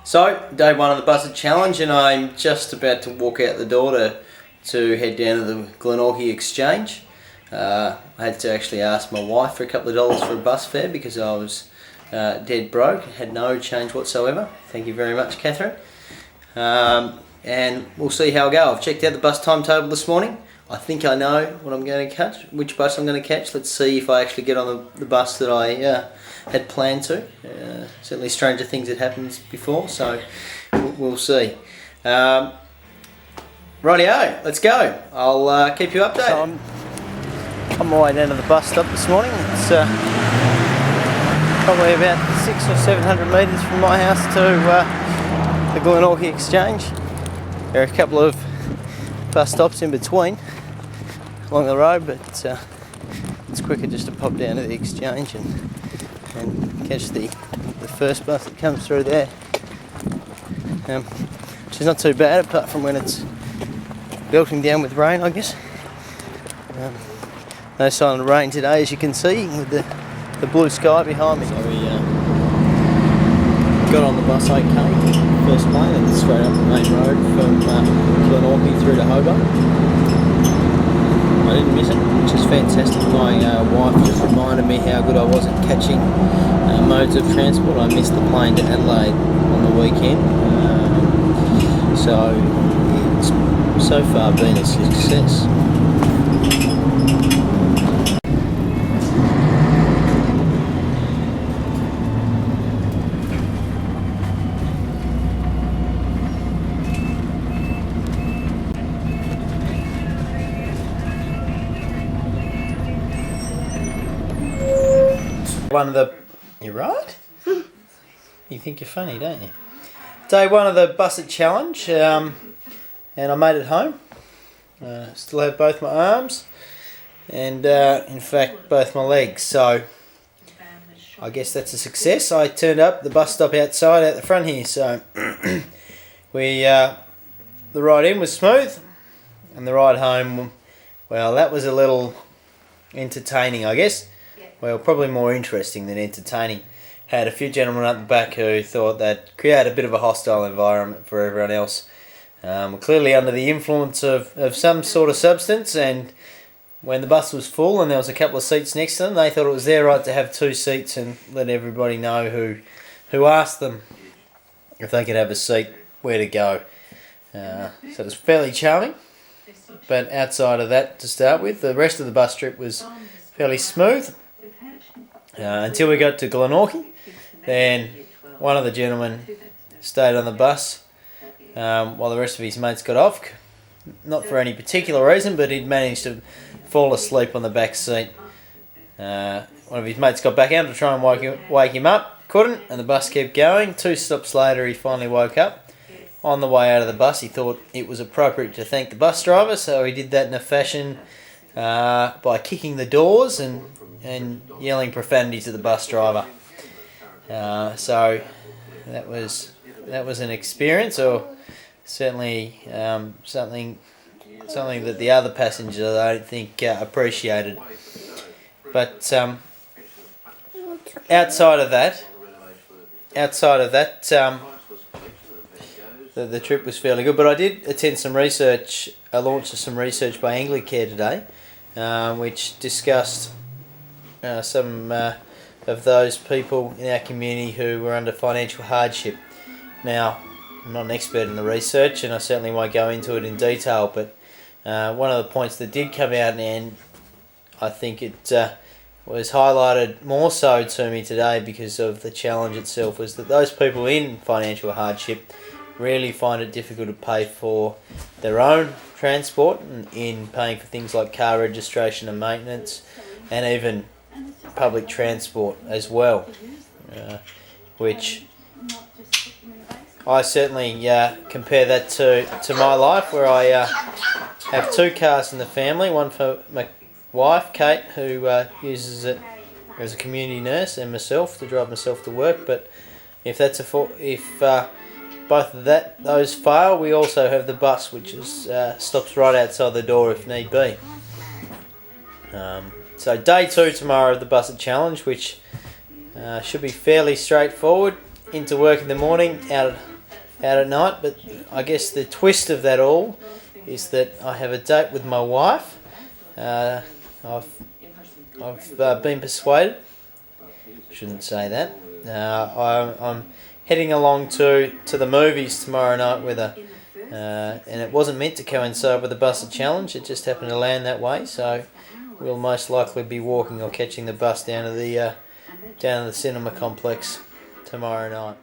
So, day one of the Buzzard Challenge, and I'm just about to walk out the door to head down to the Glenorchy Exchange. I had to actually ask my wife for a couple of dollars for a bus fare because I was dead broke, had no change whatsoever. Thank you very much, Catherine. And we'll see how I go. I've checked out the bus timetable this morning. I think I know what I'm going to catch, which bus I'm going to catch. Let's see if I actually get on the bus that I had planned to. Certainly stranger things had happened before, so we'll see. Rightio, let's go. I'll keep you updated. So I'm on my way down to the bus stop this morning. It's probably about 600 or 700 metres from my house to the Glenorchy Exchange. There are a couple of bus stops in between along the road, but it's quicker just to pop down to the exchange and catch the first bus that comes through there, which is not too bad apart from when it's belting down with rain, I guess. No sign of rain today, as you can see, with the blue sky behind me. So we got on the bus okay, first plane, and straight up the main road from Glenorchy through to Hobart. I didn't miss it, which is fantastic. My wife just reminded me how good I was at catching modes of transport. I missed the plane to Adelaide on the weekend, so it's so far been a success. You're right? You think you're funny, don't you? Day one of the Buzzard Challenge, and I made it home. Still have both my arms and in fact both my legs, so I guess that's a success. I turned up the bus stop outside out the front here, so the ride in was smooth, and the ride home, well, that was a little entertaining, I guess. Well, probably more interesting than entertaining. Had a few gentlemen up the back who thought that create a bit of a hostile environment for everyone else. Clearly under the influence of some sort of substance, and when the bus was full and there was a couple of seats next to them, they thought it was their right to have two seats and let everybody know who asked them if they could have a seat, where to go. So it was fairly charming, but outside of that, to start with, the rest of the bus trip was fairly smooth. Until we got to Glenorchy, then one of the gentlemen stayed on the bus while the rest of his mates got off. Not for any particular reason, but he'd managed to fall asleep on the back seat. One of his mates got back out to try and wake him up, couldn't, and the bus kept going. 2 stops later he finally woke up. On the way out of the bus he thought it was appropriate to thank the bus driver, so he did that in a fashion by kicking the doors and yelling profanity to the bus driver. So that was an experience, or certainly something that the other passengers I don't think appreciated. But outside of that, the trip was fairly good. But I did attend some research, a launch of some research by Anglicare today, which discussed some of those people in our community who were under financial hardship. Now, I'm not an expert in the research, and I certainly won't go into it in detail, but one of the points that did come out, and I think it was highlighted more so to me today because of the challenge itself, was that those people in financial hardship really find it difficult to pay for their own transport, and in paying for things like car registration and maintenance, and even public transport as well, which I certainly compare that to my life, where I have 2 cars in the family, one for my wife Kate, who uses it as a community nurse, and myself to drive myself to work. But if both of those fail, we also have the bus, which stops right outside the door if need be. So day 2 tomorrow of the Buzzard Challenge, which should be fairly straightforward. Into work in the morning, out out at night. But I guess the twist of that all is that I have a date with my wife. I've been persuaded. Shouldn't say that. I'm heading along to the movies tomorrow night with her. And it wasn't meant to coincide with the Busted Challenge. It just happened to land that way. So we'll most likely be walking or catching the bus down to the cinema complex tomorrow night.